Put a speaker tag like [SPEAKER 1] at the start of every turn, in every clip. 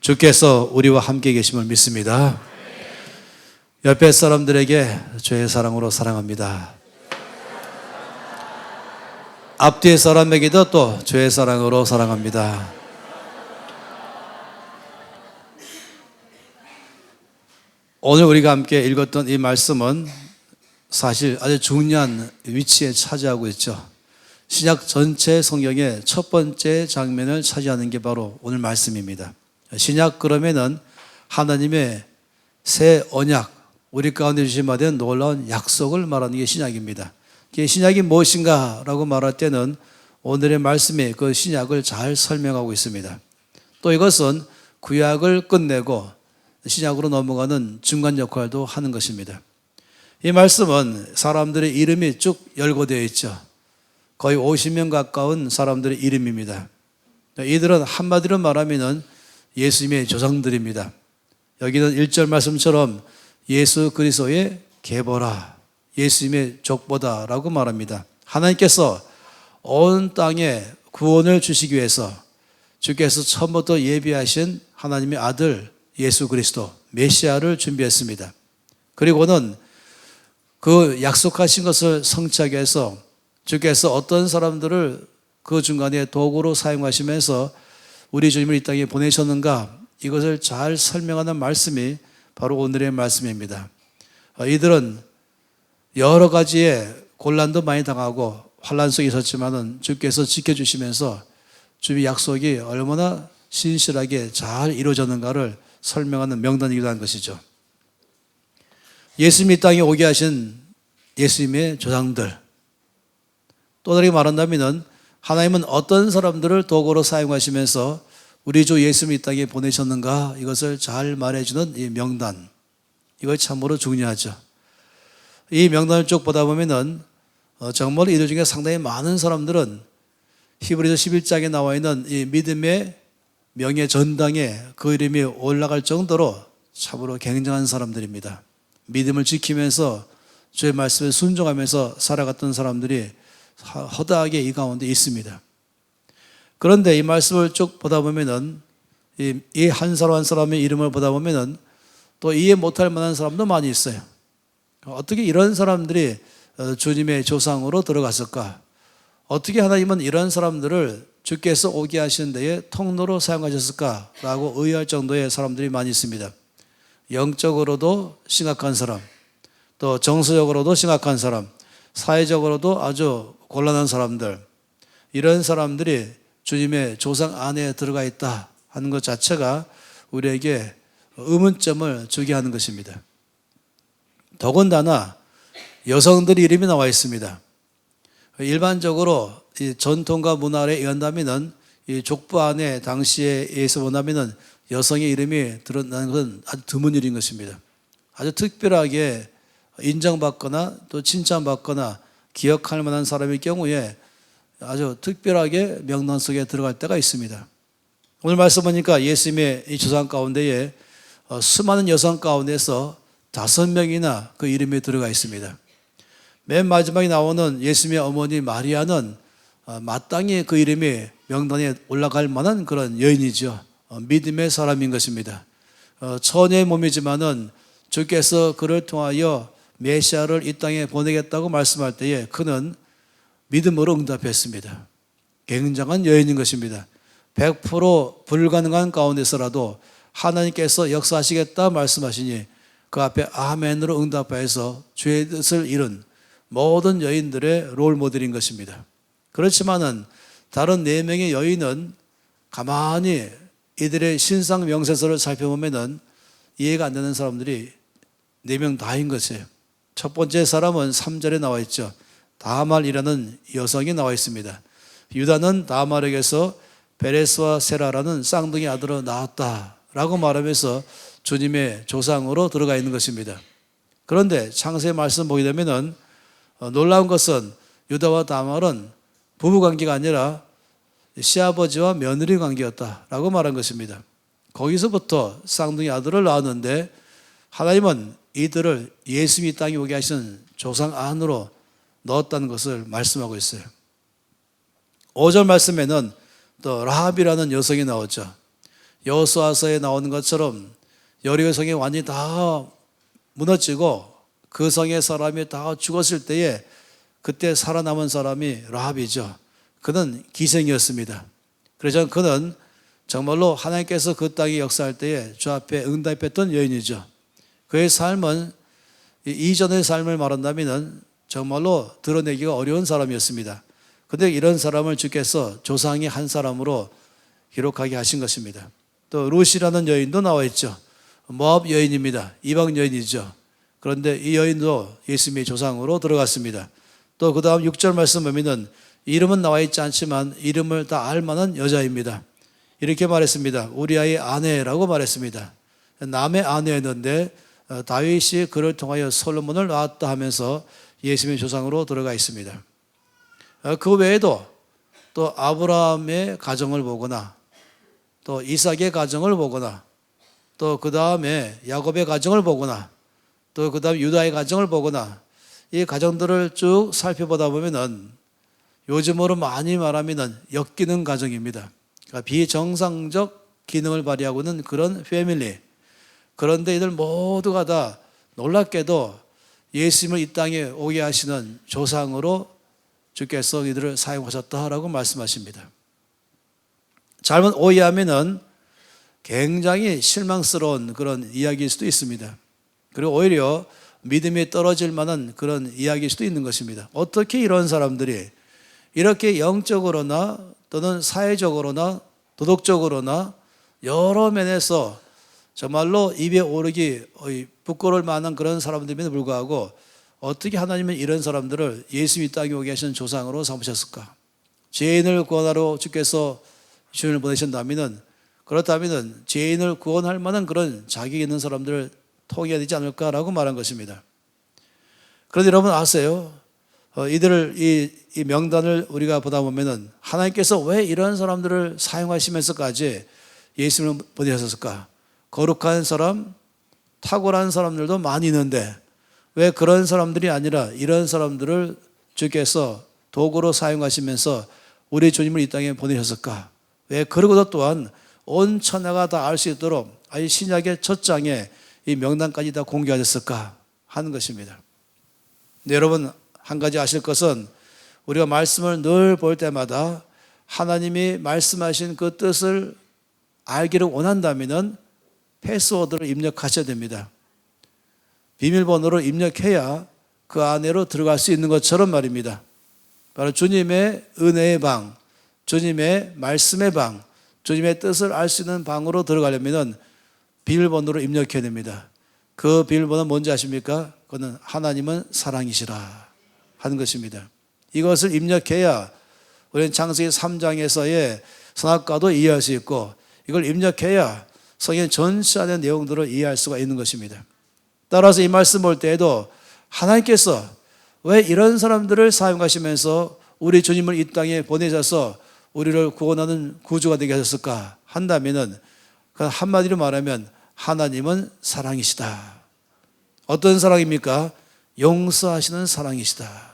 [SPEAKER 1] 주께서 우리와 함께 계심을 믿습니다. 옆에 사람들에게 주의 사랑으로 사랑합니다. 앞뒤의 사람에게도 또 주의 사랑으로 사랑합니다. 오늘 우리가 함께 읽었던 이 말씀은 사실 아주 중요한 위치에 차지하고 있죠. 신약 전체 성경의 첫 번째 장면을 차지하는 게 바로 오늘 말씀입니다. 신약 그러면은 하나님의 새 언약, 우리 가운데 주신 바 된 놀라운 약속을 말하는 게 신약입니다. 신약이 무엇인가 라고 말할 때는 오늘의 말씀이 그 신약을 잘 설명하고 있습니다. 또 이것은 구약을 끝내고 신약으로 넘어가는 중간 역할도 하는 것입니다. 이 말씀은 사람들의 이름이 쭉 열거되어 있죠. 거의 50명 가까운 사람들의 이름입니다. 이들은 한마디로 말하면 예수님의 조상들입니다. 여기는 1절 말씀처럼 예수 그리스도의 계보라, 예수님의 족보다 라고 말합니다. 하나님께서 온 땅에 구원을 주시기 위해서 주께서 처음부터 예비하신 하나님의 아들 예수 그리스도 메시아를 준비했습니다. 그리고는 그 약속하신 것을 성취하기 위해서 주께서 어떤 사람들을 그 중간에 도구로 사용하시면서 우리 주님을 이 땅에 보내셨는가, 이것을 잘 설명하는 말씀이 바로 오늘의 말씀입니다. 이들은 여러 가지의 곤란도 많이 당하고 환난 속에 있었지만은 주께서 지켜주시면서 주의 약속이 얼마나 신실하게 잘 이루어졌는가를 설명하는 명단이기도 한 것이죠. 예수님이 이 땅에 오게 하신 예수님의 조상들, 또 다르게 말한다면 하나님은 어떤 사람들을 도구로 사용하시면서 우리 주 예수님을 이 땅에 보내셨는가, 이것을 잘 말해주는 이 명단, 이거 참으로 중요하죠. 이 명단을 쭉 보다 보면은 정말 이들 중에 상당히 많은 사람들은 히브리서 11장에 나와 있는 이 믿음의 명예 전당에 그 이름이 올라갈 정도로 참으로 굉장한 사람들입니다. 믿음을 지키면서 주의 말씀에 순종하면서 살아갔던 사람들이 허다하게 이 가운데 있습니다. 그런데 이 말씀을 쭉 보다 보면은 이 한 사람 한 사람의 이름을 보다 보면은 또 이해 못할 만한 사람도 많이 있어요. 어떻게 이런 사람들이 주님의 조상으로 들어갔을까? 어떻게 하나님은 이런 사람들을 주께서 오게 하시는 데에 통로로 사용하셨을까라고 의아할 정도의 사람들이 많이 있습니다. 영적으로도 심각한 사람, 또 정서적으로도 심각한 사람, 사회적으로도 아주 곤란한 사람들, 이런 사람들이 주님의 조상 안에 들어가 있다 하는 것 자체가 우리에게 의문점을 주게 하는 것입니다. 더군다나 여성들의 이름이 나와 있습니다. 일반적으로 이 전통과 문화에 의한다면 이 족보 안에 당시에 의해서 본다면 여성의 이름이 드러나는 것은 아주 드문 일인 것입니다. 아주 특별하게 인정받거나 또 칭찬받거나 기억할 만한 사람일 경우에 아주 특별하게 명단 속에 들어갈 때가 있습니다. 오늘 말씀 보니까 예수님의 이 조상 가운데에 수많은 여성 가운데서 5명이나 그 이름이 들어가 있습니다. 맨 마지막에 나오는 예수님의 어머니 마리아는 마땅히 그 이름이 명단에 올라갈 만한 그런 여인이죠. 믿음의 사람인 것입니다. 처녀의 몸이지만은 주께서 그를 통하여 메시아를 이 땅에 보내겠다고 말씀할 때에 그는 믿음으로 응답했습니다. 굉장한 여인인 것입니다. 100% 불가능한 가운데서라도 하나님께서 역사하시겠다 말씀하시니 그 앞에 아멘으로 응답하여서 주의 뜻을 이룬 모든 여인들의 롤 모델인 것입니다. 그렇지만은 다른 4명의 여인은 가만히 이들의 신상 명세서를 살펴보면은 이해가 안 되는 사람들이 4명 다인 것이에요. 첫 번째 사람은 3절에 나와 있죠. 다말이라는 여성이 나와 있습니다. 유다는 다말에게서 베레스와 세라라는 쌍둥이 아들로 낳았다라고 말하면서 주님의 조상으로 들어가 있는 것입니다. 그런데 창세의 말씀 보게 되면은 놀라운 것은 유다와 다말은 부부관계가 아니라 시아버지와 며느리 관계였다라고 말한 것입니다. 거기서부터 쌍둥이 아들을 낳았는데 하나님은 이들을 예수님이 땅에 오게 하신 조상 안으로 넣었다는 것을 말씀하고 있어요. 5절 말씀에는 또 라합이라는 여성이 나오죠. 여호수아서에 나오는 것처럼 여리고 성이 완전히 다 무너지고 그 성의 사람이 다 죽었을 때에 그때 살아남은 사람이 라합이죠. 그는 기생이었습니다. 그래서 그는 정말로 하나님께서 그 땅에 역사할 때에 주 앞에 응답했던 여인이죠. 그의 삶은 이전의 삶을 말한다면 정말로 드러내기가 어려운 사람이었습니다. 그런데 이런 사람을 주께서 조상의 한 사람으로 기록하게 하신 것입니다. 또 룻이라는 여인도 나와 있죠. 모압 여인입니다. 이방 여인이죠. 그런데 이 여인도 예수님의 조상으로 들어갔습니다. 또 그 다음 6절 말씀 보면은 이름은 나와 있지 않지만 이름을 다 알만한 여자입니다. 이렇게 말했습니다. 우리아의 아내라고 말했습니다. 남의 아내였는데 다윗이 그를 통하여 솔로몬을 낳았다 하면서 예수님의 조상으로 들어가 있습니다. 그 외에도 또 아브라함의 가정을 보거나 또 이삭의 가정을 보거나 또 그 다음에 야곱의 가정을 보거나 또 그 다음 유다의 가정을 보거나 이 가정들을 쭉 살펴보다 보면은 요즘으로 많이 말하면 역기능 가정입니다. 그러니까 비정상적 기능을 발휘하고 있는 그런 패밀리. 그런데 이들 모두가 다 놀랍게도 예수님을 이 땅에 오게 하시는 조상으로 주께서 이들을 사용하셨다라고 말씀하십니다. 잘못 오해하면은 굉장히 실망스러운 그런 이야기일 수도 있습니다. 그리고 오히려 믿음이 떨어질 만한 그런 이야기일 수도 있는 것입니다. 어떻게 이런 사람들이 이렇게 영적으로나 또는 사회적으로나 도덕적으로나 여러 면에서 정말로 입에 오르기 부끄러울 만한 그런 사람들임에도 불구하고 어떻게 하나님은 이런 사람들을 예수님이 땅에 오게 하신 조상으로 삼으셨을까? 죄인을 구원하러 주께서 주님을 보내신다면 그렇다면 죄인을 구원할 만한 그런 자격이 있는 사람들을 통해야 되지 않을까라고 말한 것입니다. 그런데 여러분 아세요? 이들을 이 명단을 우리가 보다 보면은 하나님께서 왜 이런 사람들을 사용하시면서까지 예수님을 보내셨을까? 거룩한 사람, 탁월한 사람들도 많이 있는데 왜 그런 사람들이 아니라 이런 사람들을 주께서 도구로 사용하시면서 우리 주님을 이 땅에 보내셨을까? 왜 그러고도 또한 온 천하가 다 알 수 있도록 아예 신약의 첫 장에 이 명단까지 다 공개하셨을까 하는 것입니다. 근데 여러분 한 가지 아실 것은 우리가 말씀을 늘 볼 때마다 하나님이 말씀하신 그 뜻을 알기를 원한다면 패스워드를 입력하셔야 됩니다. 비밀번호를 입력해야 그 안으로 들어갈 수 있는 것처럼 말입니다. 바로 주님의 은혜의 방, 주님의 말씀의 방, 주님의 뜻을 알 수 있는 방으로 들어가려면 비밀번호를 입력해야 됩니다. 그 비밀번호는 뭔지 아십니까? 그거는 하나님은 사랑이시라 하는 것입니다. 이것을 입력해야 우리는 창세기 3장에서의 선악과도 이해할 수 있고 이걸 입력해야 성경 전체 안의 내용들을 이해할 수가 있는 것입니다. 따라서 이 말씀 볼 때에도 하나님께서 왜 이런 사람들을 사용하시면서 우리 주님을 이 땅에 보내셔서 우리를 구원하는 구주가 되게 하셨을까 한다면은 한마디로 말하면 하나님은 사랑이시다. 어떤 사랑입니까? 용서하시는 사랑이시다.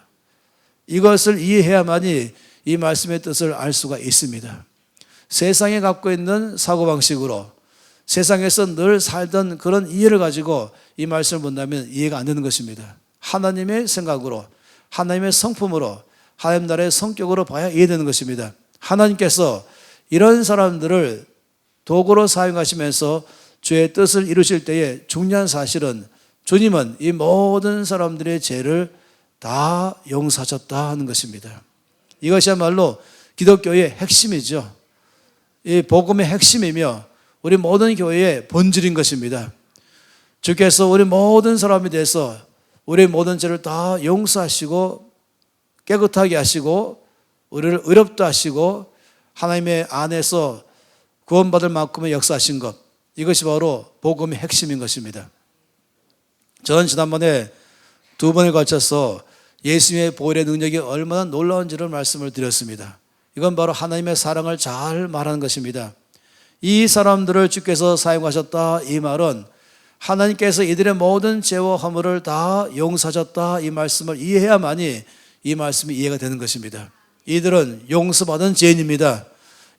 [SPEAKER 1] 이것을 이해해야만이 이 말씀의 뜻을 알 수가 있습니다. 세상에 갖고 있는 사고방식으로 세상에서 늘 살던 그런 이해를 가지고 이 말씀을 본다면 이해가 안 되는 것입니다. 하나님의 생각으로 하나님의 성품으로 하나님 나라의 성격으로 봐야 이해되는 것입니다. 하나님께서 이런 사람들을 도구로 사용하시면서 주의 뜻을 이루실 때에 중요한 사실은 주님은 이 모든 사람들의 죄를 다 용서하셨다 하는 것입니다. 이것이야말로 기독교의 핵심이죠. 이 복음의 핵심이며 우리 모든 교회의 본질인 것입니다. 주께서 우리 모든 사람에 대해서 우리 모든 죄를 다 용서하시고 깨끗하게 하시고 우리를 의롭다 하시고 하나님의 안에서 구원받을 만큼의 역사하신 것, 이것이 바로 복음의 핵심인 것입니다. 저는 지난번에 2번에 걸쳐서 예수님의 보혈의 능력이 얼마나 놀라운지를 말씀을 드렸습니다. 이건 바로 하나님의 사랑을 잘 말하는 것입니다. 이 사람들을 주께서 사용하셨다 이 말은 하나님께서 이들의 모든 죄와 허물을 다 용서하셨다 이 말씀을 이해해야만이 이 말씀이 이해가 되는 것입니다. 이들은 용서받은 죄인입니다.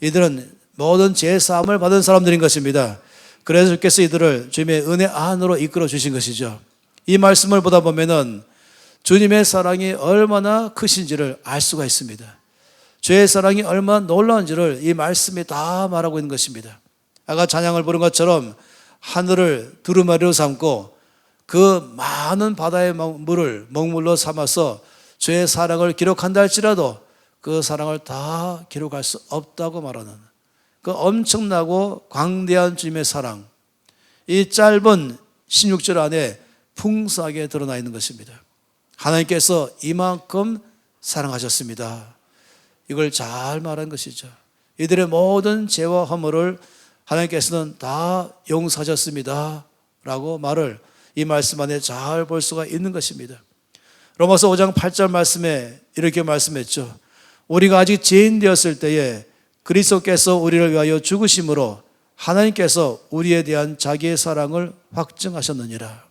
[SPEAKER 1] 이들은 모든 죄 사함을 받은 사람들인 것입니다. 그래서 주께서 이들을 주님의 은혜 안으로 이끌어 주신 것이죠. 이 말씀을 보다 보면은 주님의 사랑이 얼마나 크신지를 알 수가 있습니다. 주의 사랑이 얼마나 놀라운지를 이 말씀이 다 말하고 있는 것입니다. 아까 찬양을 부른 것처럼 하늘을 두루마리로 삼고 그 많은 바다의 물을 먹물로 삼아서 주의 사랑을 기록한다 할지라도 그 사랑을 다 기록할 수 없다고 말하는 그 엄청나고 광대한 주님의 사랑, 이 짧은 16절 안에 풍성하게 드러나 있는 것입니다. 하나님께서 이만큼 사랑하셨습니다. 이걸 잘 말한 것이죠. 이들의 모든 죄와 허물을 하나님께서는 다 용서하셨습니다 라고 말을 이 말씀 안에 잘 볼 수가 있는 것입니다. 로마서 5장 8절 말씀에 이렇게 말씀했죠. 우리가 아직 죄인 되었을 때에 그리스도께서 우리를 위하여 죽으심으로 하나님께서 우리에 대한 자기의 사랑을 확증하셨느니라.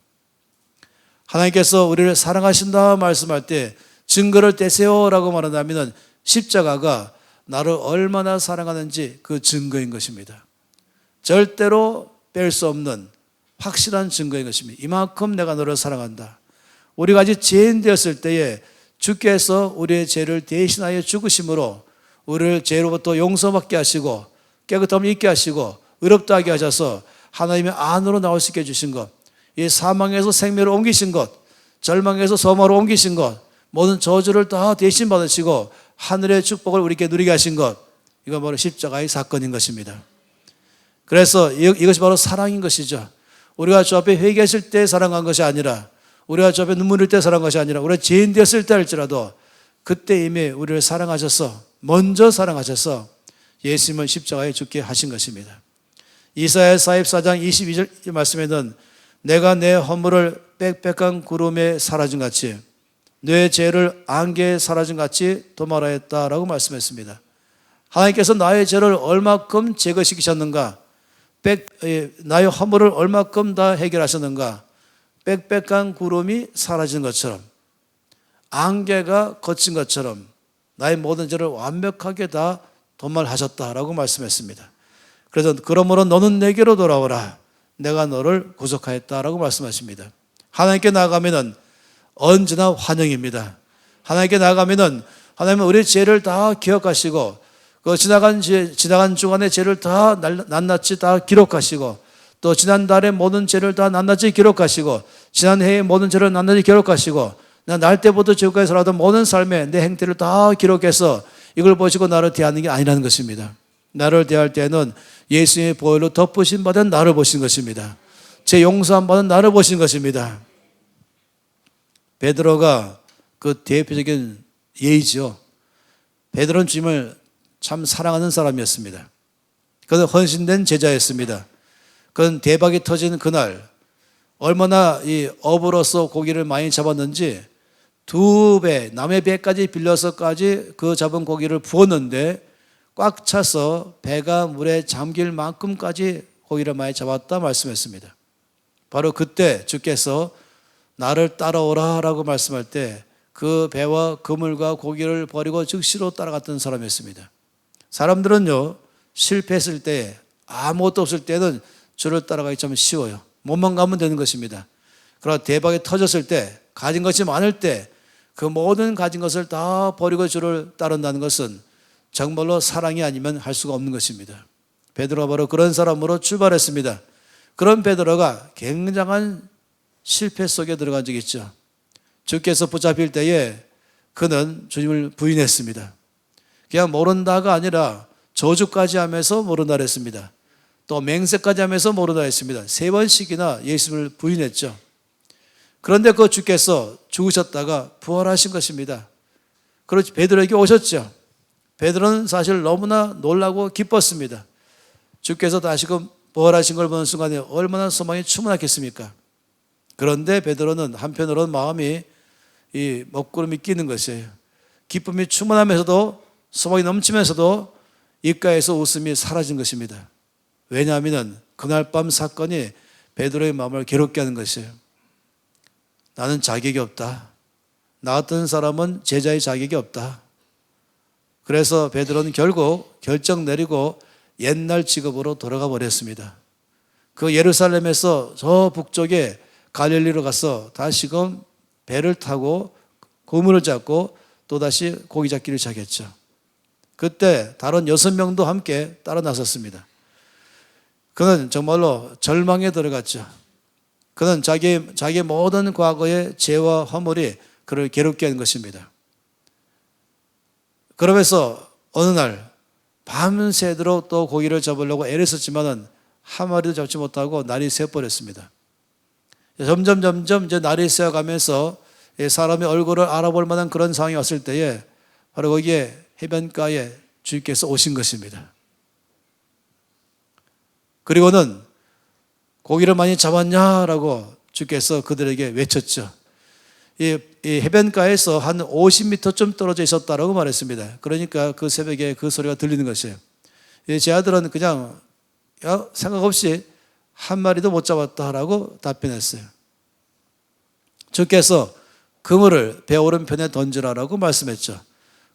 [SPEAKER 1] 하나님께서 우리를 사랑하신다 말씀할 때 증거를 떼세요 라고 말한다면 십자가가 나를 얼마나 사랑하는지 그 증거인 것입니다. 절대로 뺄 수 없는 확실한 증거인 것입니다. 이만큼 내가 너를 사랑한다. 우리가 아직 죄인 되었을 때에 주께서 우리의 죄를 대신하여 죽으심으로 우리를 죄로부터 용서받게 하시고 깨끗함을 잊게 하시고 의롭다 하게 하셔서 하나님의 안으로 나올 수 있게 해주신 것, 이 사망에서 생명으로 옮기신 것, 절망에서 소망으로 옮기신 것, 모든 저주를 다 대신 받으시고 하늘의 축복을 우리에게 누리게 하신 것, 이건 바로 십자가의 사건인 것입니다. 그래서 이것이 바로 사랑인 것이죠. 우리가 주 앞에 회개했을 때 사랑한 것이 아니라, 우리가 주 앞에 눈물 흘릴 때 사랑한 것이 아니라, 우리가 죄인 되었을 때 할지라도 그때 이미 우리를 사랑하셔서, 먼저 사랑하셔서 예수님을 십자가에 죽게 하신 것입니다. 이사야 44장 22절 말씀에는 내가 내 허물을 빽빽한 구름에 사라진 같이 내 죄를 안개에 사라진 같이 도말하였다라고 말씀했습니다. 하나님께서 나의 죄를 얼마큼 제거시키셨는가, 나의 허물을 얼마큼 다 해결하셨는가, 빽빽한 구름이 사라진 것처럼, 안개가 거친 것처럼 나의 모든 죄를 완벽하게 다 도말하셨다라고 말씀했습니다. 그래서 그러므로 너는 내게로 돌아오라, 내가 너를 구속하였다라고 말씀하십니다. 하나님께 나아가면은 언제나 환영입니다. 하나님께 나아가면은 하나님은 우리의 죄를 다 기억하시고 그 지나간 주간의 죄를 다 낱낱이 다 기록하시고 또 지난달의 모든 죄를 다 낱낱이 기록하시고 지난해의 모든 죄를 낱낱이 기록하시고 날 때부터 지금까지 살아던 모든 삶의 내 행태를 다 기록해서 이걸 보시고 나를 대하는 게 아니라는 것입니다. 나를 대할 때는 예수님의 보혈로 덮으신 받은 나를 보신 것입니다. 제 용서함 받은 나를 보신 것입니다. 베드로가 그 대표적인 예이죠. 베드로는 주님을 참 사랑하는 사람이었습니다. 그는 헌신된 제자였습니다. 그는 대박이 터진 그날 얼마나 이 어부로서 고기를 많이 잡았는지 2배, 남의 배까지 빌려서까지 그 잡은 고기를 부었는데 꽉 차서 배가 물에 잠길 만큼까지 고기를 많이 잡았다 말씀했습니다. 바로 그때 주께서 나를 따라오라 라고 말씀할 때 그 배와 그물과 고기를 버리고 즉시로 따라갔던 사람이었습니다. 사람들은요, 실패했을 때, 아무것도 없을 때는 주를 따라가기 참 쉬워요. 몸만 가면 되는 것입니다. 그러나 대박이 터졌을 때, 가진 것이 많을 때 그 모든 가진 것을 다 버리고 주를 따른다는 것은 정말로 사랑이 아니면 할 수가 없는 것입니다. 베드로가 바로 그런 사람으로 출발했습니다. 그런 베드로가 굉장한 실패 속에 들어간 적이 있죠. 주께서 붙잡힐 때에 그는 주님을 부인했습니다. 그냥 모른다가 아니라 저주까지 하면서 모른다 했습니다. 또 맹세까지 하면서 모른다 했습니다. 3번씩이나 예수님을 부인했죠. 그런데 그 주께서 죽으셨다가 부활하신 것입니다. 그렇지, 베드로에게 오셨죠. 베드로는 사실 너무나 놀라고 기뻤습니다. 주께서 다시금 부활하신 걸 보는 순간에 얼마나 소망이 충만했겠습니까? 그런데 베드로는 한편으로는 마음이 이 먹구름이 끼는 것이에요. 기쁨이 충만하면서도 소망이 넘치면서도 입가에서 웃음이 사라진 것입니다. 왜냐하면 그날 밤 사건이 베드로의 마음을 괴롭게 하는 것이에요. 나는 자격이 없다. 나 같은 사람은 제자의 자격이 없다. 그래서 베드로는 결국 결정 내리고 옛날 직업으로 돌아가 버렸습니다. 그 예루살렘에서 저 북쪽에 갈릴리로 가서 다시금 배를 타고 그물을 잡고 또다시 고기 잡기를 시작했죠. 그때 다른 6명도 함께 따라 나섰습니다. 그는 정말로 절망에 들어갔죠. 그는 자기의 모든 과거의 죄와 허물이 그를 괴롭게 한 것입니다. 그러면서 어느 날 밤새도록 또 고기를 잡으려고 애를 썼지만은 한 마리도 잡지 못하고 날이 새어버렸습니다. 점점 이제 날이 새어가면서 사람의 얼굴을 알아볼 만한 그런 상황이 왔을 때에 바로 거기에 해변가에 주님께서 오신 것입니다. 그리고는 고기를 많이 잡았냐라고 주께서 그들에게 외쳤죠. 이 해변가에서 한 50m 좀 떨어져 있었다라고 말했습니다. 그러니까 그 새벽에 그 소리가 들리는 것이에요. 제 아들은 그냥 생각 없이 한 마리도 못 잡았다라고 답변했어요. 주께서 그물을 배 오른편에 던지라라고 말씀했죠.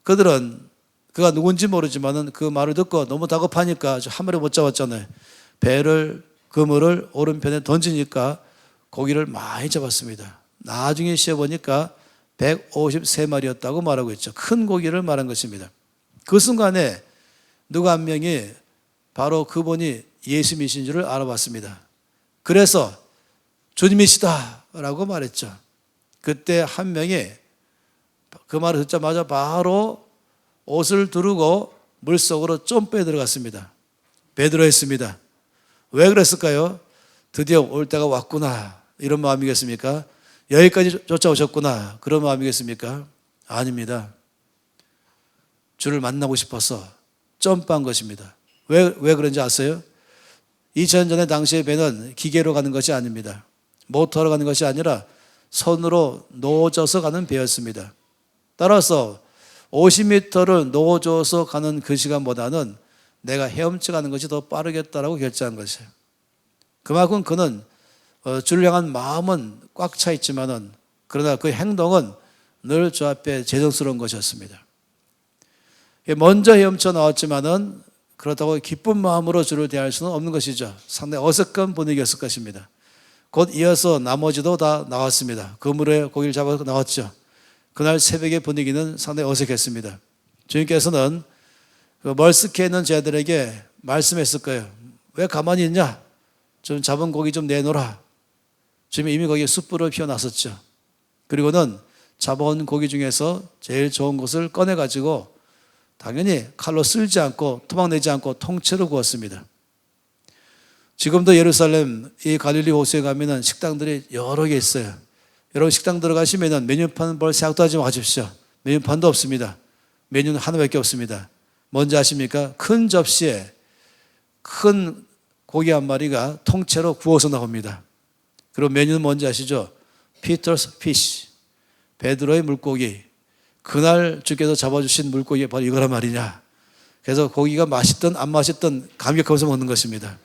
[SPEAKER 1] 그들은 그가 누군지 모르지만은 그 말을 듣고 너무 다급하니까 한 마리 못 잡았잖아요. 그물을 오른편에 던지니까 고기를 많이 잡았습니다. 나중에 쉬어보니까 153마리였다고 말하고 있죠. 큰 고기를 말한 것입니다. 그 순간에 누가 한 명이 바로 그분이 예수님이신 줄을 알아봤습니다. 그래서 주님이시다 라고 말했죠. 그때 한 명이 그 말을 듣자마자 바로 옷을 두르고 물속으로 점프해 들어갔습니다. 베드로였습니다. 왜 그랬을까요? 드디어 올 때가 왔구나 이런 마음이겠습니까? 여기까지 쫓아오셨구나 그런 마음이겠습니까? 아닙니다. 주를 만나고 싶어서 점프한 것입니다. 왜 그런지 아세요? 2000년 전에 당시의 배는 기계로 가는 것이 아닙니다. 모터로 가는 것이 아니라 손으로 놓아져서 가는 배였습니다. 따라서 50m를 놓아져서 가는 그 시간보다는 내가 헤엄쳐 가는 것이 더 빠르겠다라고 결정한 것이에요. 그만큼 그는 주를 향한 마음은 꽉 차 있지만은 그러나 그 행동은 늘 주 앞에 죄송스러운 것이었습니다. 먼저 헤엄쳐 나왔지만은 그렇다고 기쁜 마음으로 주를 대할 수는 없는 것이죠. 상당히 어색한 분위기였을 것입니다. 곧 이어서 나머지도 다 나왔습니다. 그물에 고기를 잡아서 나왔죠. 그날 새벽의 분위기는 상당히 어색했습니다. 주님께서는 그 멀스케 있는 제자들에게 말씀했을 거예요. 왜 가만히 있냐? 좀 잡은 고기 좀 내놓으라. 주님이 이미 거기에 숯불을 피워놨었죠. 그리고는 잡아온 고기 중에서 제일 좋은 것을 꺼내가지고 당연히 칼로 쓸지 않고 토막내지 않고 통째로 구웠습니다. 지금도 예루살렘 이 갈릴리 호수에 가면은 식당들이 여러 개 있어요. 여러분 식당 들어가시면은 메뉴판 볼 생각도 하지 마십시오. 메뉴판도 없습니다. 메뉴는 하나밖에 없습니다. 뭔지 아십니까? 큰 접시에 큰 고기 한 마리가 통째로 구워서 나옵니다. 그리고 메뉴는 뭔지 아시죠? 피터스 피쉬, 베드로의 물고기. 그날 주께서 잡아주신 물고기가 바로 이거란 말이냐. 그래서 고기가 맛있든 안 맛있든 감격하면서 먹는 것입니다.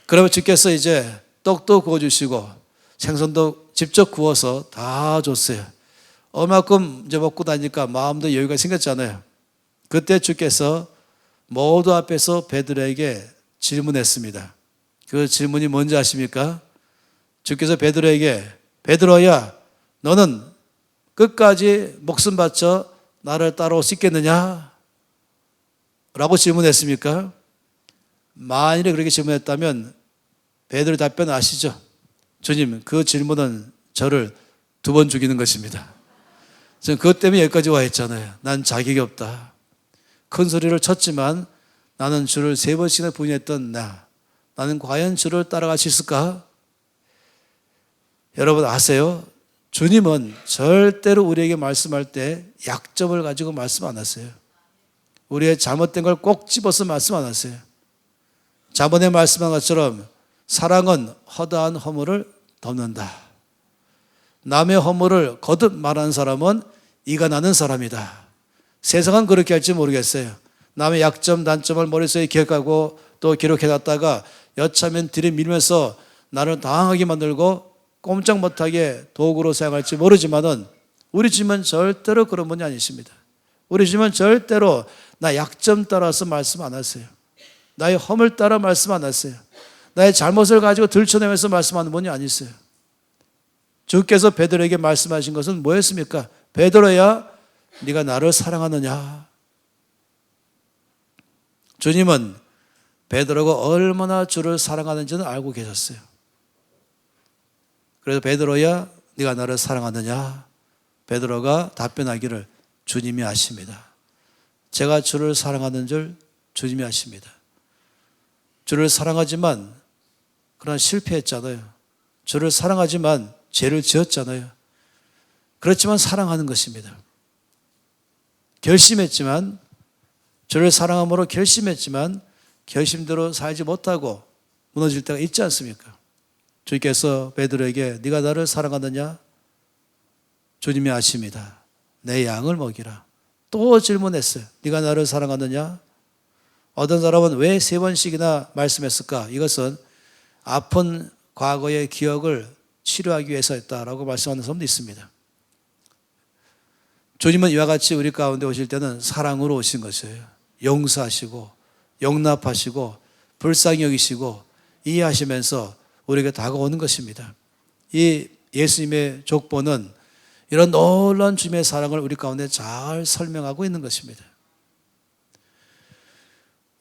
[SPEAKER 1] 그러면 주께서 이제 떡도 구워주시고 생선도 직접 구워서 다 줬어요. 얼마큼 이제 먹고 나니까 마음도 여유가 생겼잖아요. 그때 주께서 모두 앞에서 베드로에게 질문했습니다. 그 질문이 뭔지 아십니까? 주께서 베드로에게 베드로야 너는 끝까지 목숨 바쳐 나를 따라올 수 있겠느냐? 라고 질문했습니까? 만일에 그렇게 질문했다면 베드로의 답변 아시죠? 주님 그 질문은 저를 2번 죽이는 것입니다. 저는 그것 때문에 여기까지 와 있잖아요. 난 자격이 없다. 큰 소리를 쳤지만 나는 주를 3번씩이나 부인했던 나는 과연 주를 따라갈 수 있을까? 여러분 아세요? 주님은 절대로 우리에게 말씀할 때 약점을 가지고 말씀 안 하세요. 우리의 잘못된 걸 꼭 집어서 말씀 안 하세요. 자번에 말씀한 것처럼 사랑은 허다한 허물을 덮는다. 남의 허물을 거듭 말하는 사람은 이가 나는 사람이다. 세상은 그렇게 할지 모르겠어요. 남의 약점, 단점을 머릿속에 기억하고 또 기록해놨다가 여차하면 들이밀면서 나를 당황하게 만들고 꼼짝 못하게 도구로 사용할지 모르지만은 우리 주님은 절대로 그런 분이 아니십니다. 우리 주님은 절대로 나 약점 따라서 말씀 안 하세요. 나의 허물 따라 말씀 안 하세요. 나의 잘못을 가지고 들춰내면서 말씀하는 분이 아니세요. 주께서 베드로에게 말씀하신 것은 뭐였습니까? 베드로야, 네가 나를 사랑하느냐? 주님은 베드로가 얼마나 주를 사랑하는지는 알고 계셨어요. 그래서 베드로야, 네가 나를 사랑하느냐? 베드로가 답변하기를 주님이 아십니다. 제가 주를 사랑하는 줄 주님이 아십니다. 주를 사랑하지만 그러나 실패했잖아요. 주를 사랑하지만 죄를 지었잖아요. 그렇지만 사랑하는 것입니다. 결심했지만, 주를 사랑함으로 결심했지만 결심대로 살지 못하고 무너질 때가 있지 않습니까? 주께서 베드로에게 네가 나를 사랑하느냐? 주님이 아십니다. 내 양을 먹이라. 또 질문했어요. 네가 나를 사랑하느냐? 어떤 사람은 왜 3번씩이나 말씀했을까? 이것은 아픈 과거의 기억을 치료하기 위해서였다라고 말씀하는 사람도 있습니다. 주님은 이와 같이 우리 가운데 오실 때는 사랑으로 오신 것이에요. 용서하시고 용납하시고 불쌍히 여기시고 이해하시면서 우리에게 다가오는 것입니다. 이 예수님의 족보는 이런 놀라운 주님의 사랑을 우리 가운데 잘 설명하고 있는 것입니다.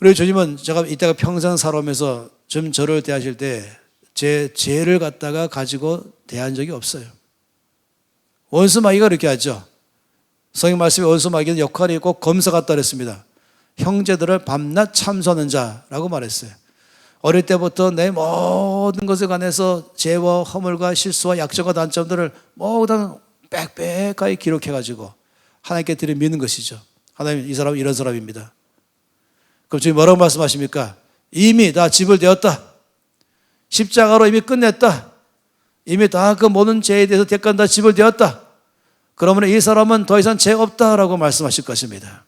[SPEAKER 1] 우리 주님은 제가 이때가 평생 살아오면서 좀 저를 대하실 때 제 죄를 갖다가 가지고 대한 적이 없어요. 원수마귀가 그렇게 하죠. 성경 말씀에 원수마귀는 역할이 꼭 검사 같다 그랬습니다. 형제들을 밤낮 참소하는 자라고 말했어요. 어릴 때부터 내 모든 것에 관해서 죄와 허물과 실수와 약점과 단점들을 모두 다 빽빽하게 기록해가지고 하나님께 들이미는 것이죠. 하나님, 이 사람은 이런 사람입니다. 그럼 주님 뭐라고 말씀하십니까? 이미 다 집을 되었다. 십자가로 이미 끝냈다. 이미 다 그 모든 죄에 대해서 대가는 다 집을 되었다. 그러면 이 사람은 더 이상 죄 없다라고 말씀하실 것입니다.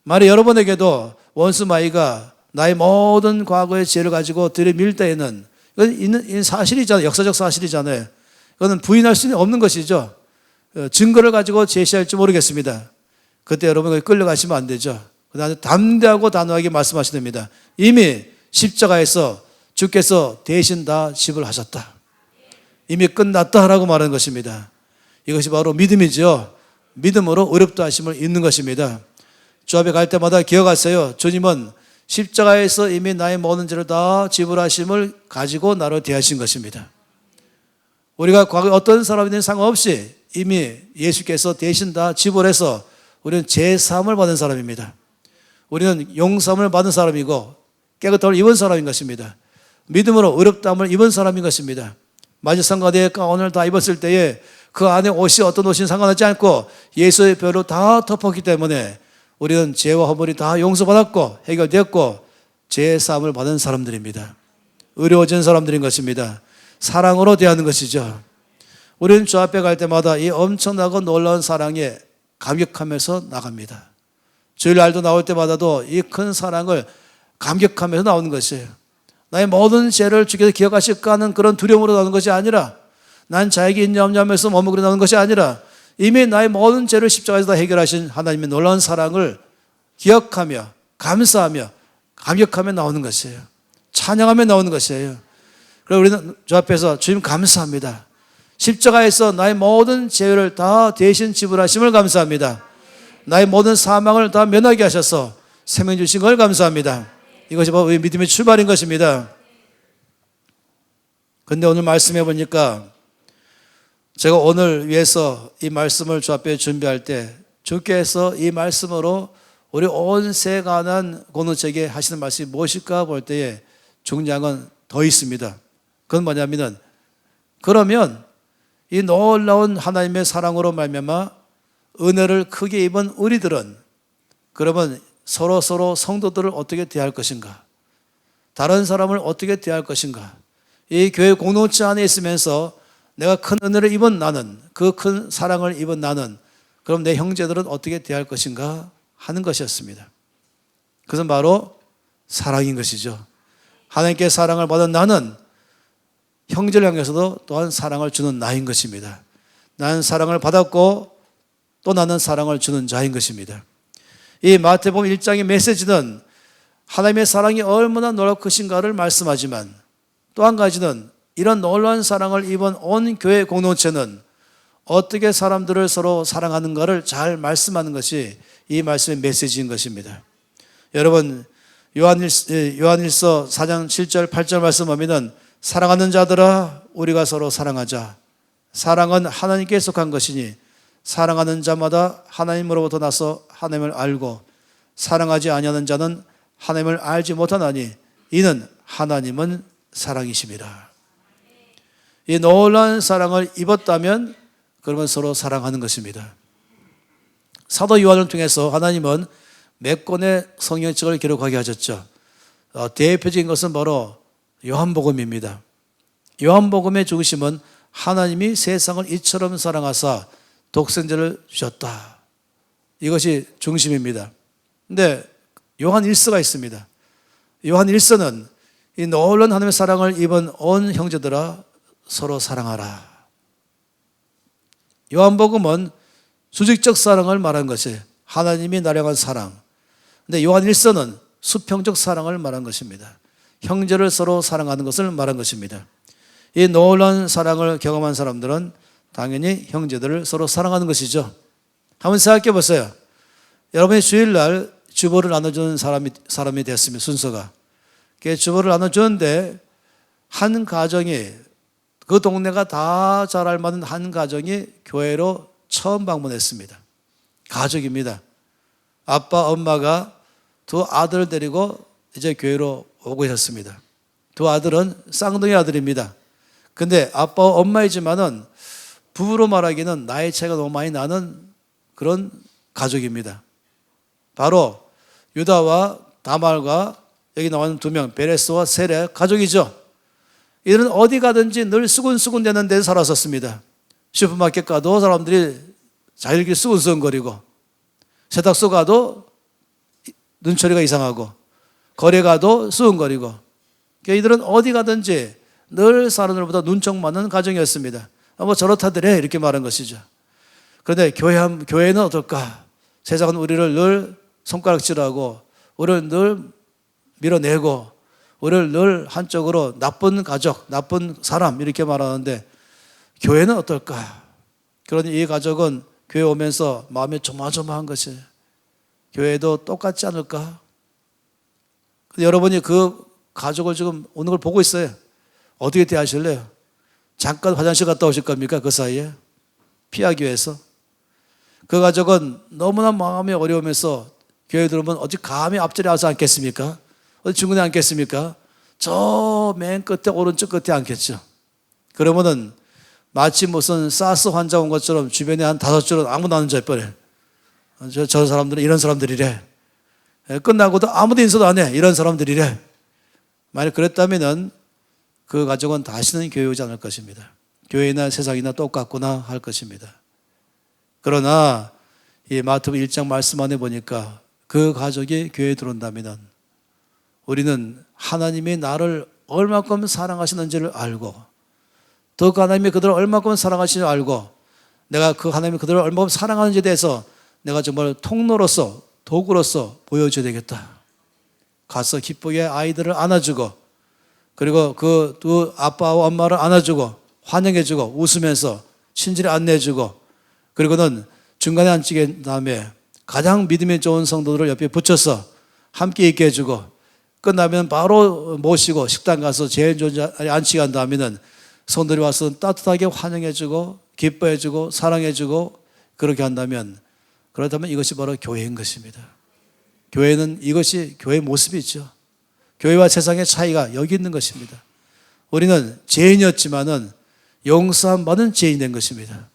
[SPEAKER 1] 만약 여러분에게도 원수마귀가 나의 모든 과거의 죄를 가지고 들이밀 때에는 이건 사실이잖아요. 역사적 사실이잖아요. 이거는 부인할 수는 없는 것이죠. 증거를 가지고 제시할지 모르겠습니다. 그때 여러분 끌려가시면 안 되죠. 그다음에 담대하고 단호하게 말씀하셔야 됩니다. 이미 십자가에서 주께서 대신 다 집을 하셨다. 이미 끝났다라고 말하는 것입니다. 이것이 바로 믿음이죠. 믿음으로 의롭다 하심을 입는 것입니다. 주 앞에 갈 때마다 기억하세요. 주님은 십자가에서 이미 나의 모든 죄를 다 지불하심을 가지고 나를 대하신 것입니다. 우리가 과거에 어떤 사람이든 상관없이 이미 예수께서 대신 다 지불해서 우리는 제사함을 받은 사람입니다. 우리는 용서함을 받은 사람이고 깨끗함을 입은 사람인 것입니다. 믿음으로 의롭다함을 입은 사람인 것입니다. 마지상가대의 가운을 다 입었을 때에 그 안에 옷이 어떤 옷인 상관하지 않고 예수의 별로 다 덮었기 때문에 우리는 죄와 허물이 다 용서받았고 해결되었고 죄의 사함을 받은 사람들입니다. 의로워진 사람들인 것입니다. 사랑으로 대하는 것이죠. 우리는 주 앞에 갈 때마다 이 엄청나고 놀라운 사랑에 감격하면서 나갑니다. 주일날도 나올 때마다도 이 큰 사랑을 감격하면서 나오는 것이에요. 나의 모든 죄를 주께서 기억하실까 하는 그런 두려움으로 나오는 것이 아니라 난 자에게 있냐 없냐 하면서 머뭇거려 나오는 것이 아니라 이미 나의 모든 죄를 십자가에서 다 해결하신 하나님의 놀라운 사랑을 기억하며 감사하며 감격하며 나오는 것이에요. 찬양하며 나오는 것이에요. 그래서 우리는 주 앞에서 주님 감사합니다. 십자가에서 나의 모든 죄를 다 대신 지불하심을 감사합니다. 나의 모든 사망을 다 면하게 하셔서 생명 주신 걸 감사합니다. 이것이 바로 우리 믿음의 출발인 것입니다. 그런데 오늘 말씀해 보니까 제가 오늘 위해서 이 말씀을 주 앞에 준비할 때 주께서 이 말씀으로 우리 온 세간한 공동체에게 하시는 말씀이 무엇일까 볼 때에 중요한 건 더 있습니다. 그건 뭐냐면은 그러면 이 놀라운 하나님의 사랑으로 말미암아 은혜를 크게 입은 우리들은 그러면 서로 성도들을 어떻게 대할 것인가? 다른 사람을 어떻게 대할 것인가? 이 교회 공동체 안에 있으면서 내가 큰 은혜를 입은 나는, 그 큰 사랑을 입은 나는 그럼 내 형제들은 어떻게 대할 것인가 하는 것이었습니다. 그것은 바로 사랑인 것이죠. 하나님께 사랑을 받은 나는 형제를 향해서도 또한 사랑을 주는 나인 것입니다. 나는 사랑을 받았고 또 나는 사랑을 주는 자인 것입니다. 이 마태복음 1장의 메시지는 하나님의 사랑이 얼마나 놀랍고 크신가를 말씀하지만 또 한 가지는 이런 놀라운 사랑을 입은 온 교회 공동체는 어떻게 사람들을 서로 사랑하는가를 잘 말씀하는 것이 이 말씀의 메시지인 것입니다. 여러분, 요한일서 4장 7절 8절 말씀 보면은 사랑하는 자들아 우리가 서로 사랑하자. 사랑은 하나님께 속한 것이니 사랑하는 자마다 하나님으로부터 나서 하나님을 알고 사랑하지 아니하는 자는 하나님을 알지 못하나니 이는 하나님은 사랑이심이라. 이 놀라운 사랑을 입었다면 그러면 서로 사랑하는 것입니다. 사도 요한을 통해서 하나님은 몇 권의 성경책을 기록하게 하셨죠. 대표적인 것은 바로 요한복음입니다. 요한복음의 중심은 하나님이 세상을 이처럼 사랑하사 독생자를 주셨다. 이것이 중심입니다. 근데 요한 1서가 있습니다. 요한 1서는 이 놀라운 하나님의 사랑을 입은 온 형제들아 서로 사랑하라. 요한복음은 수직적 사랑을 말한 것이 하나님이 나를 향한 사랑. 근데 요한 1서는 수평적 사랑을 말한 것입니다. 형제를 서로 사랑하는 것을 말한 것입니다. 이 놀라운 사랑을 경험한 사람들은 당연히 형제들을 서로 사랑하는 것이죠. 한번 생각해 보세요. 여러분이 주일날 주보를 나눠주는 사람이 됐으면 순서가 주보를 나눠주는데 한 가정이 그 동네가 다 잘 알맞는 한 가정이 교회로 처음 방문했습니다. 가족입니다. 아빠, 엄마가 두 아들을 데리고 이제 교회로 오고 있었습니다. 두 아들은 쌍둥이 아들입니다. 근데 아빠, 엄마이지만은 부부로 말하기는 나이 차이가 너무 많이 나는 그런 가족입니다. 바로 유다와 다말과 여기 나오는 두 명, 베레스와 셀의 가족이죠. 이들은 어디 가든지 늘 수군수군 되는 데서 살았었습니다. 슈퍼마켓 가도 사람들이 자기들끼리 수군수군거리고 세탁소 가도 눈초리가 이상하고 거래 가도 수군거리고 이들은 어디 가든지 늘 사람들보다 눈총 많은 가정이었습니다. 뭐 저렇다더래 이렇게 말한 것이죠. 그런데 교회는 어떨까? 세상은 우리를 늘 손가락질하고 우리를 늘 밀어내고 우리를 늘 한쪽으로 나쁜 가족, 나쁜 사람 이렇게 말하는데 교회는 어떨까? 그러니 이 가족은 교회 오면서 마음이 조마조마한 것이 교회도 똑같지 않을까? 여러분이 그 가족을 지금 오는 걸 보고 있어요. 어떻게 대하실래요? 잠깐 화장실 갔다 오실 겁니까? 그 사이에? 피하기 위해서. 그 가족은 너무나 마음이 어려우면서 교회 들어오면 어디 감히 앞자리에 와서 앉겠습니까? 어디 중간에 앉겠습니까? 저 맨 끝에 오른쪽 끝에 앉겠죠. 그러면은 마치 무슨 사스 환자 온 것처럼 주변에 한 5줄은 아무도 안 앉아버려요. 저 사람들은 이런 사람들이래. 끝나고도 아무도 인사도 안 해. 이런 사람들이래. 만약 그랬다면은 그 가족은 다시는 교회 오지 않을 것입니다. 교회나 세상이나 똑같구나 할 것입니다. 그러나 이 마태복음 1장 말씀 안에 보니까 그 가족이 교회에 들어온다면 우리는 하나님이 나를 얼마큼 사랑하시는지를 알고 더 하나님이 그들을 얼마큼 사랑하시는지 알고 내가 그 하나님이 그들을 얼마큼 사랑하는지에 대해서 내가 정말 통로로서 도구로서 보여줘야 되겠다. 가서 기쁘게 아이들을 안아주고 그리고 그 두 아빠와 엄마를 안아주고 환영해주고 웃으면서 친절히 안내해주고 그리고는 중간에 앉히게 한 다음에 가장 믿음이 좋은 성도들을 옆에 붙여서 함께 있게 해주고 끝나면 바로 모시고 식당 가서 제일 좋은 자리에 앉히게 한 다음에는 성도들이 와서 따뜻하게 환영해주고 기뻐해주고 사랑해주고 그렇게 한다면 그렇다면 이것이 바로 교회인 것입니다. 교회는 이것이 교회의 모습이죠. 교회와 세상의 차이가 여기 있는 것입니다. 우리는 죄인이었지만은 용서함 받은 죄인이 된 것입니다.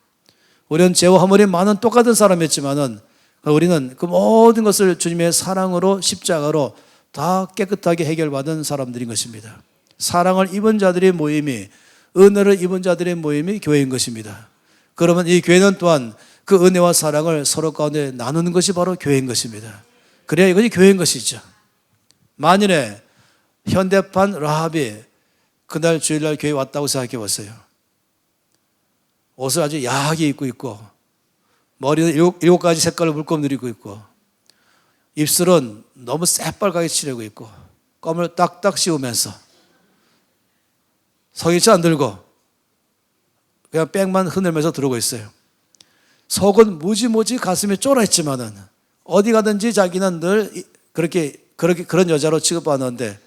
[SPEAKER 1] 우리는 죄와 허물이 많은 똑같은 사람이었지만은 우리는 그 모든 것을 주님의 사랑으로 십자가로 다 깨끗하게 해결받은 사람들인 것입니다. 사랑을 입은 자들의 모임이 은혜를 입은 자들의 모임이 교회인 것입니다. 그러면 이 교회는 또한 그 은혜와 사랑을 서로 가운데 나누는 것이 바로 교회인 것입니다. 그래야 이것이 교회인 것이죠. 만일에 현대판 라합이 그날 주일날 교회에 왔다고 생각해 보세요. 옷을 아주 야하게 입고 있고 머리는 일곱 가지 색깔을 물감 누리고 있고 입술은 너무 새빨갛게 칠하고 있고 껌을 딱딱 씌우면서 성의치 안 들고 그냥 백만 흔들면서 들어오고 있어요. 속은 무지무지 가슴이 쫄아있지만은 어디 가든지 자기는 늘 그런 여자로 취급받는데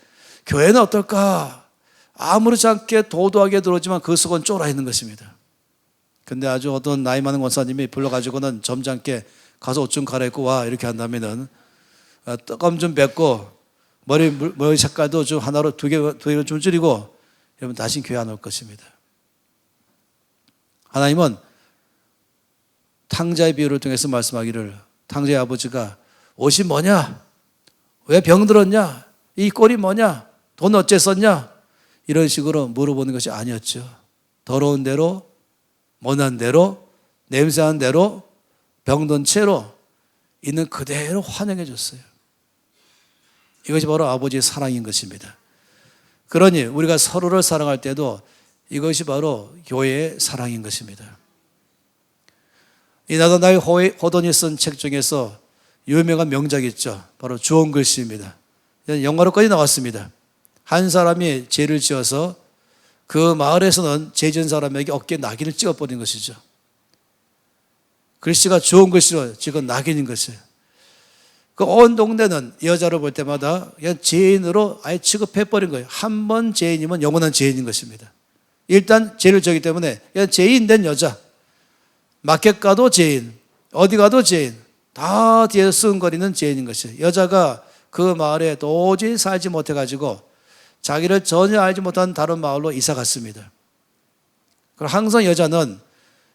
[SPEAKER 1] 교회는 어떨까? 아무렇지 않게 도도하게 들어오지만 그 속은 쫄아있는 것입니다. 근데 아주 어떤 나이 많은 권사님이 불러가지고는 점잖게 가서 옷 좀 갈아입고 와 이렇게 한다면은 껌 좀 뱉고 머리 색깔도 좀 하나로 두 개로 좀 줄이고 여러분 다시 교회 안 올 것입니다. 하나님은 탕자의 비유를 통해서 말씀하기를 탕자의 아버지가 옷이 뭐냐? 왜 병들었냐? 이 꼴이 뭐냐? 돈 어째 썼냐? 이런 식으로 물어보는 것이 아니었죠. 더러운 대로, 못난 대로, 냄새나는 대로, 병든 채로 있는 그대로 환영해 줬어요. 이것이 바로 아버지의 사랑인 것입니다. 그러니 우리가 서로를 사랑할 때도 이것이 바로 교회의 사랑인 것입니다. 이 나도나의 호돈이 쓴 책 중에서 유명한 명작이 있죠. 바로 주온 글씨입니다. 영화로까지 나왔습니다. 한 사람이 죄를 지어서 그 마을에서는 죄 지은 사람에게 어깨에 낙인을 찍어버린 것이죠. 글씨가 좋은 글씨로 지금 낙인인 것이에요. 그 온 동네는 이 여자를 볼 때마다 그냥 죄인으로 아예 취급해버린 거예요. 한 번 죄인이면 영원한 죄인인 것입니다. 일단 죄를 지었기 때문에 그냥 죄인 된 여자, 마켓 가도 죄인, 어디 가도 죄인, 다 뒤에서 쓰은거리는 죄인인 것이에요. 여자가 그 마을에 도저히 살지 못해가지고 자기를 전혀 알지 못한 다른 마을로 이사 갔습니다. 그럼 항상 여자는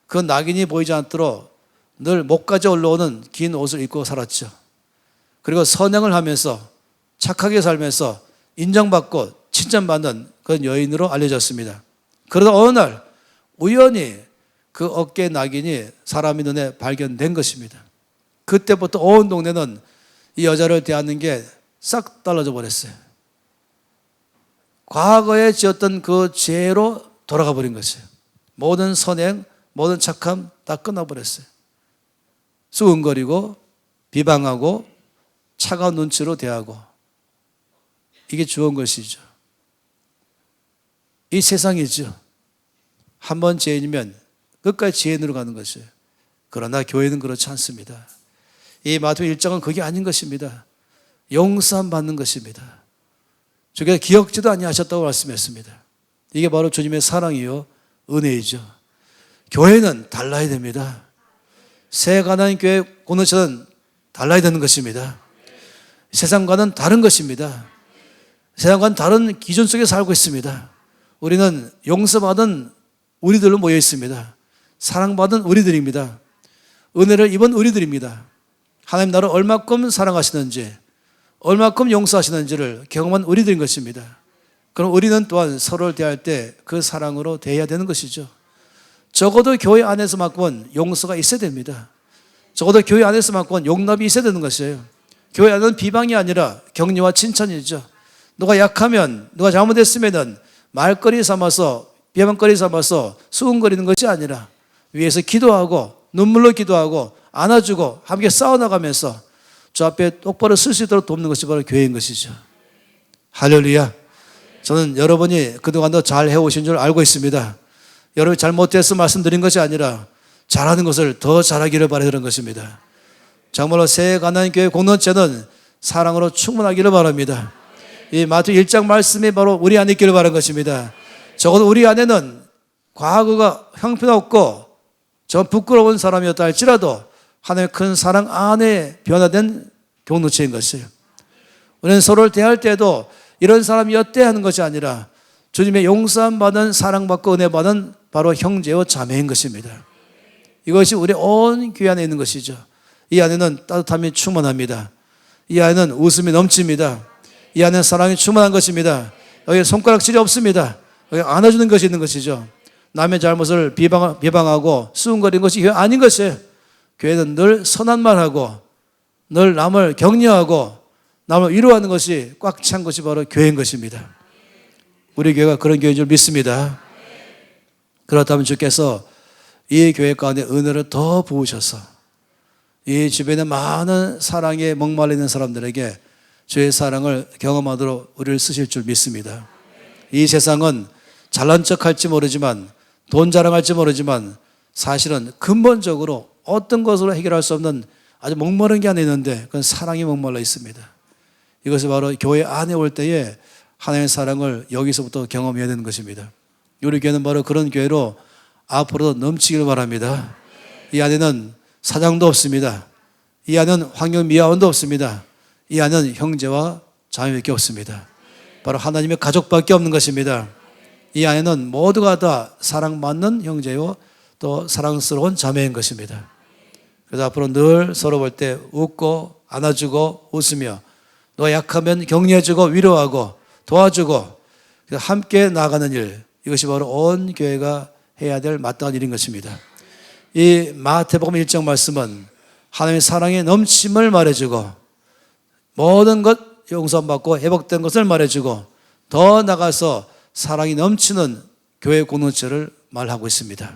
[SPEAKER 1] 그 낙인이 보이지 않도록 늘 목까지 올라오는 긴 옷을 입고 살았죠. 그리고 선행을 하면서 착하게 살면서 인정받고 칭찬받는 그런 여인으로 알려졌습니다. 그러다 어느 날 우연히 그 어깨 낙인이 사람의 눈에 발견된 것입니다. 그때부터 온 동네는 이 여자를 대하는 게 싹 달라져 버렸어요. 과거에 지었던 그 죄로 돌아가 버린 것이에요. 모든 선행, 모든 착함 다 끝나버렸어요. 수근거리고 비방하고 차가운 눈치로 대하고 이게 좋은 것이죠. 이 세상이죠. 한 번 죄인이면 끝까지 죄인으로 가는 것이에요. 그러나 교회는 그렇지 않습니다. 이 마태복음 1장은 그게 아닌 것입니다. 용서함 받는 것입니다. 주께서 기억지도 아니하셨다고 말씀했습니다. 이게 바로 주님의 사랑이요 은혜이죠. 교회는 달라야 됩니다. 새 가나안 교회 공동체는 달라야 되는 것입니다. 세상과는 다른 것입니다. 세상과는 다른 기준 속에 살고 있습니다. 우리는 용서받은 우리들로 모여 있습니다. 사랑받은 우리들입니다. 은혜를 입은 우리들입니다. 하나님 나를 얼마큼 사랑하시는지, 얼마큼 용서하시는지를 경험한 우리들인 것입니다. 그럼 우리는 또한 서로를 대할 때 그 사랑으로 대해야 되는 것이죠. 적어도 교회 안에서만큼은 용서가 있어야 됩니다. 적어도 교회 안에서만큼은 용납이 있어야 되는 것이에요. 교회 안에는 비방이 아니라 격려와 칭찬이죠. 누가 약하면, 누가 잘못했으면 말거리 삼아서, 비방거리 삼아서 수군거리는 것이 아니라 위에서 기도하고 눈물로 기도하고 안아주고 함께 싸워나가면서 저 앞에 똑바로 설 수 있도록 돕는 것이 바로 교회인 것이죠. 할렐루야. 저는 여러분이 그동안도 잘 해오신 줄 알고 있습니다. 여러분이 잘못해서 말씀드린 것이 아니라 잘하는 것을 더 잘하기를 바라는 것입니다. 정말로 새 가나안 교회 공동체는 사랑으로 충분하기를 바랍니다. 이 마태복음 1장 말씀이 바로 우리 안에 있기를 바라는 것입니다. 적어도 우리 안에는 과거가 형편없고 저 부끄러운 사람이었다 할지라도 하나님의 큰 사랑 안에 변화된 공동체인 것이에요. 우리는 서로를 대할 때도 이런 사람이었대 하는 것이 아니라 주님의 용서함 받은 사랑받고 은혜 받은 바로 형제와 자매인 것입니다. 이것이 우리 온 교회 안에 있는 것이죠. 이 안에는 따뜻함이 충만합니다. 이 안에는 웃음이 넘칩니다. 이 안에는 사랑이 충만한 것입니다. 여기 손가락질이 없습니다. 여기 안아주는 것이 있는 것이죠. 남의 잘못을 비방하고 수군거리는 것이 교회 아닌 것이에요. 교회는 늘 선한 말하고 늘 남을 격려하고 남을 위로하는 것이 꽉 찬 것이 바로 교회인 것입니다. 우리 교회가 그런 교회인 줄 믿습니다. 그렇다면 주께서 이 교회 가운데 은혜를 더 부으셔서 이 주변에 많은 사랑에 목말라 있는 사람들에게 주의 사랑을 경험하도록 우리를 쓰실 줄 믿습니다. 이 세상은 잘난 척할지 모르지만, 돈 자랑할지 모르지만, 사실은 근본적으로 어떤 것으로 해결할 수 없는 아주 목마른 게 하나 있는데, 그건 사랑이 목말라 있습니다. 이것이 바로 교회 안에 올 때에 하나님의 사랑을 여기서부터 경험해야 되는 것입니다. 우리 교회는 바로 그런 교회로 앞으로도 넘치기를 바랍니다. 이 안에는 사장도 없습니다. 이 안에는 환경미화원도 없습니다. 이 안에는 형제와 자매밖에 없습니다. 바로 하나님의 가족밖에 없는 것입니다. 이 안에는 모두가 다 사랑받는 형제요 또 사랑스러운 자매인 것입니다. 그래서 앞으로 늘 서로 볼 때 웃고 안아주고 웃으며, 너 약하면 격려해주고 위로하고 도와주고 함께 나아가는 일, 이것이 바로 온 교회가 해야 될 마땅한 일인 것입니다. 이 마태복음 1장 말씀은 하나님의 사랑의 넘침을 말해주고, 모든 것 용서받고 회복된 것을 말해주고, 더 나아가서 사랑이 넘치는 교회 공동체를 말하고 있습니다.